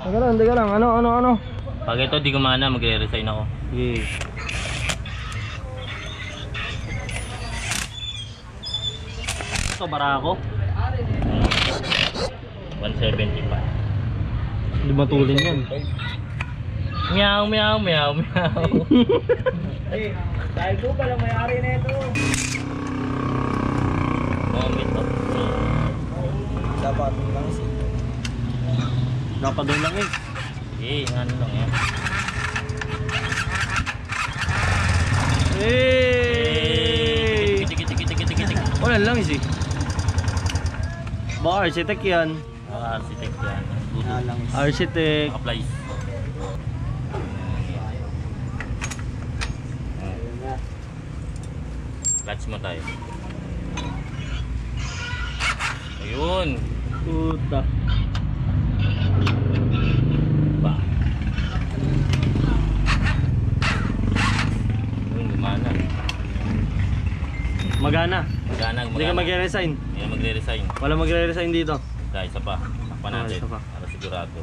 Teka lang. Ano? Pag ito di gumana, magre-resign ako. Sige. Ito, barako. 175. Hindi matulin yan. Meow. Dahil po palang may-ari na ito. Moment of Dapat lang siya. Napadol lang eh. ano lang yan. Hey! Tik. Wala lang eh. Baka architect yan. Architect yan. Architect. Naka-plies. Clutch mo tayo. Ayun. Puta. Ba. Ayun, gumana. Magana. Hindi ka Magana. magre-resign. Yan, magre-resign. Wala magre-resign dito. Dahil isa pa. Takpan natin. Isa pa. Para sigurado.